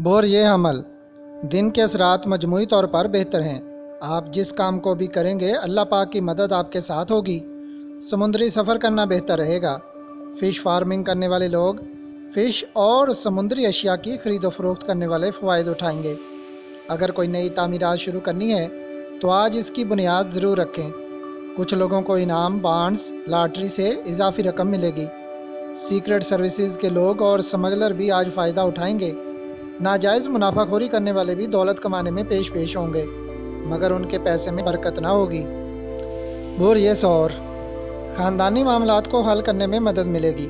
Bore ये अमल दिन के असरात मजमूई तौर पर बेहतर हैं। आप जिस काम को भी करेंगे अल्लाह पाक की मदद आपके साथ होगी। समुद्री सफ़र करना बेहतर रहेगा। फ़िश फार्मिंग करने वाले लोग फ़िश और समुद्री अशिया की ख़रीद व फ़रोख्त करने वाले फ़वाइद उठाएंगे। अगर कोई नई तामीरात शुरू करनी है तो आज इसकी बुनियाद ज़रूर रखें। कुछ लोगों को इनाम, बॉन्ड्स, लॉटरी से इजाफी रकम मिलेगी। सीक्रेट सर्विसेज के लोग और स्मगलर भी आज फ़ायदा उठाएंगे। नाजायज़ मुनाफाखोरी करने वाले भी दौलत कमाने में पेश होंगे, मगर उनके पैसे में बरकत ना होगी। बोर ये सौर ख़ानदानी मामलात को हल करने में मदद मिलेगी।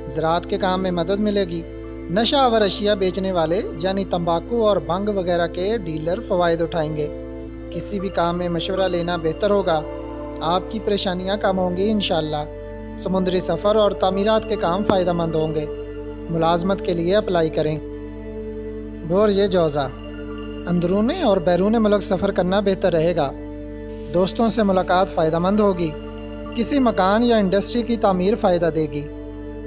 ज़राअत के काम में मदद मिलेगी। नशा आवर अशिया बेचने वाले यानी तंबाकू और भंग वगैरह के डीलर फ़वाइद उठाएंगे। किसी भी काम में मशवरा लेना बेहतर होगा। आपकी परेशानियां कम होंगी इंशाअल्लाह। समुद्री सफ़र और तामीरात के काम फ़ायदा मंद होंगे। मुलाजमत के लिए अप्लाई करें। बोर ये जौज़ा अंदरूनी और बैरून मुल्क सफ़र करना बेहतर रहेगा। दोस्तों से मुलाकात फ़ायदा मंद होगी। किसी मकान या इंडस्ट्री की तामीर फ़ायदा देगी।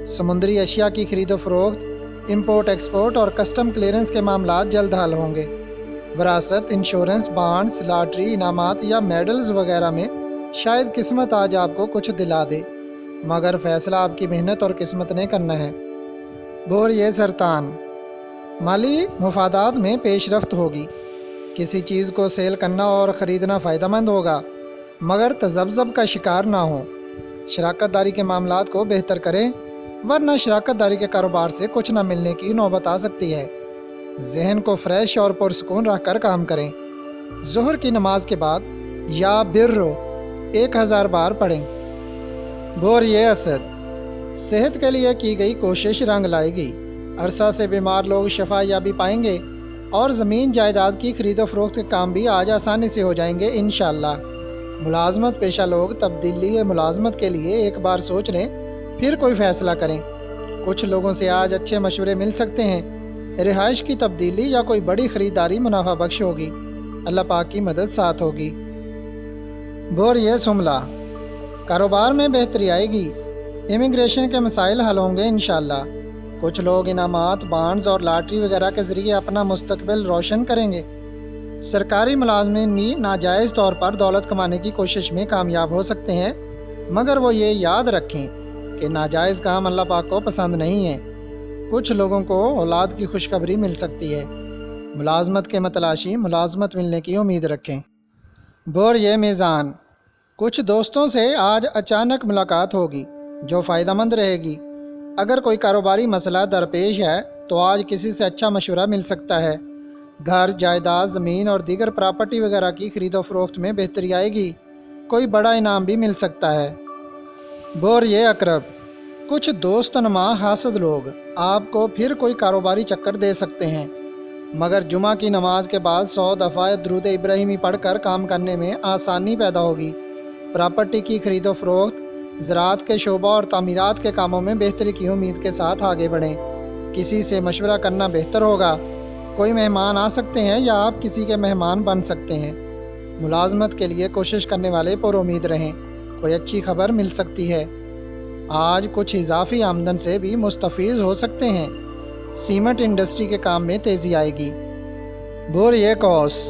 समुद्री अशिया की ख़रीद फ़रोख्त, इंपोर्ट एक्सपोर्ट और कस्टम क्लियरेंस के मामलात जल्द हल होंगे। विरासत, इंश्योरेंस, बॉन्ड्स, लॉटरी, इनामात या मेडल्स वगैरह में शायद किस्मत आज आपको कुछ दिला दे, मगर फ़ैसला आपकी मेहनत और किस्मत ने करना है। बोर ये सरतान माली मुफादात में पेशरफ्त होगी। किसी चीज़ को सेल करना और ख़रीदना फ़ायदेमंद होगा, मगर तज़ब्ज़ब का शिकार ना हो। शराकत दारी के मामलात को बेहतर करें, वरना शराकत दारी के कारोबार से कुछ न मिलने की नौबत आ सकती है। जहन को फ्रेश और पुरसकून रख कर काम करें। ज़ोहर की नमाज के बाद या बिर्रो 1000 बार पढ़ें। बोर ये असद सेहत के लिए की गई कोशिश रंग लाएगी। अरसा से बीमार लोग शफा याबी पाएंगे और ज़मीन जायदाद की ख़रीदो फ़रोख्त के काम भी आज आसानी से हो जाएंगे इंशाअल्लाह। मुलाजमत पेशा लोग तब्दीली मुलाजमत के लिए एक बार सोच लें, फिर कोई फ़ैसला करें। कुछ लोगों से आज अच्छे मशवरे मिल सकते हैं। रिहाइश की तब्दीली या कोई बड़ी ख़रीदारी मुनाफा बख्श होगी। अल्लाह पाक की मदद साथ होगी। बोर ये सुमला कारोबार में बेहतरी आएगी। इमिग्रेशन के मसाइल हल होंगे इंशाअल्लाह। कुछ लोग इनामात, बॉन्ड्स और लॉटरी वगैरह के ज़रिए अपना मुस्तकबिल रोशन करेंगे। सरकारी मुलाजमीन भी नाजायज़ तौर पर दौलत कमाने की कोशिश में कामयाब हो सकते हैं, मगर वो ये याद रखें कि नाजायज़ काम अल्लाह पाक को पसंद नहीं है। कुछ लोगों को औलाद की खुशखबरी मिल सकती है। मुलाजमत के मतलाशी मुलाजमत मिलने की उम्मीद रखें। बोर ये मीज़ान कुछ दोस्तों से आज अचानक मुलाकात होगी जो फ़ायदेमंद रहेगी। अगर कोई कारोबारी मसला दरपेश है तो आज किसी से अच्छा मशवरा मिल सकता है। घर, जायदाद, ज़मीन और दीगर प्रॉपर्टी वगैरह की ख़रीदो फ़रोख्त में बेहतरी आएगी। कोई बड़ा इनाम भी मिल सकता है। बोर ये अकरब कुछ दोस्त नमा हासद लोग आपको फिर कोई कारोबारी चक्कर दे सकते हैं, मगर जुमा की नमाज के बाद 100 दफ़ा दुरूद इब्राहिमी पढ़कर काम करने में आसानी पैदा होगी। प्रॉपर्टी की ख़रीदो फ़रोख्त, ज़राअत के शोबा और तामीरात के कामों में बेहतरी की उम्मीद के साथ आगे बढ़ें। किसी से मशवरा करना बेहतर होगा। कोई मेहमान आ सकते हैं या आप किसी के मेहमान बन सकते हैं। मुलाजमत के लिए कोशिश करने वाले पर उम्मीद रहें, कोई अच्छी खबर मिल सकती है। आज कुछ इजाफी आमदन से भी मुस्तफ़ीज़ हो सकते हैं। सीमेंट इंडस्ट्री के काम में तेज़ी आएगी। बोर ये कौस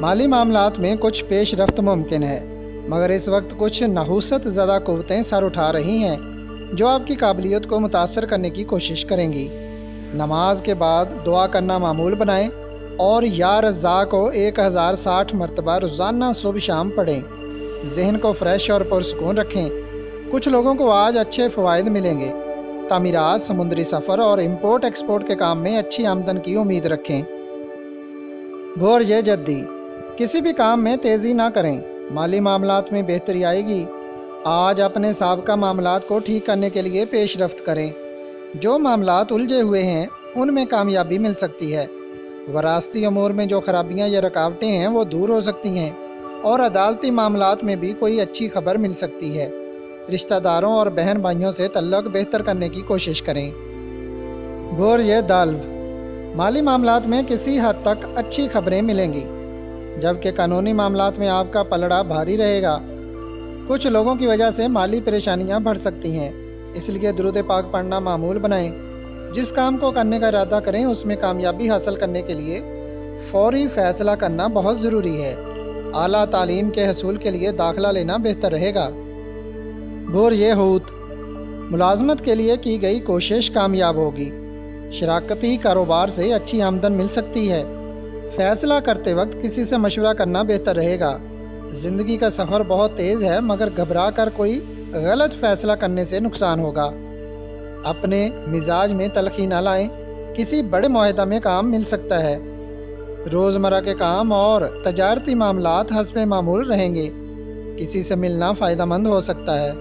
माली मामलात में कुछ पेश रफ्त मुमकिन है, मगर इस वक्त कुछ नहूसत ज़दा क़ुव्वतें सर उठा रही हैं जो आपकी काबिलियत को मुतासर करने की कोशिश करेंगी। नमाज के बाद दुआ करना मामूल बनाएं और या रज़्ज़ाक़ को 1060 मरतबा रोज़ाना सुबह शाम पढ़ें। जहन को फ्रेश और पुरसकून रखें। कुछ लोगों को आज अच्छे फ़वाइद मिलेंगे। तामीरात, समुद्री सफ़र और इंपोर्ट एक्सपोर्ट के काम में अच्छी आमदन की उम्मीद रखें। बोर ये जद्दी किसी भी काम में तेज़ी ना करें। माली मामलात में बेहतरी आएगी। आज अपने साबका मामलात को ठीक करने के लिए पेशरफ्त करें। जो मामलात उलझे हुए हैं उनमें कामयाबी मिल सकती है। वरासती अमूर में जो खराबियां या रुकावटें हैं वो दूर हो सकती हैं, और अदालती मामलात में भी कोई अच्छी खबर मिल सकती है। रिश्तेदारों और बहन भाइयों से तल्लुक़ बेहतर करने की कोशिश करें। बोर ये दाल्व माली मामलात में किसी हद तक अच्छी खबरें मिलेंगी, जबकि कानूनी मामलात में आपका पलड़ा भारी रहेगा। कुछ लोगों की वजह से माली परेशानियां बढ़ सकती हैं, इसलिए दुरूद पाक पढ़ना मामूल बनाएं। جس کام کو کرنے کا ارادہ کریں اس میں کامیابی حاصل کرنے کے لیے فوری فیصلہ کرنا بہت ضروری ہے۔ اعلیٰ تعلیم کے حصول کے لیے داخلہ لینا بہتر رہے گا۔ بور یہ ہوت ملازمت کے لیے کی گئی کوشش کامیاب ہوگی۔ شراکتی کاروبار سے اچھی آمدن مل سکتی ہے۔ فیصلہ کرتے وقت کسی سے مشورہ کرنا بہتر رہے گا۔ زندگی کا سفر بہت تیز ہے مگر گھبرا کر کوئی غلط فیصلہ کرنے سے نقصان ہوگا۔ اپنے مزاج میں تلخی نہ لائیں، کسی بڑے معاہدہ میں کام مل سکتا ہے۔ روزمرہ کے کام اور تجارتی معاملات حسب معمول رہیں گے۔ کسی سے ملنا فائدہ مند ہو سکتا ہے۔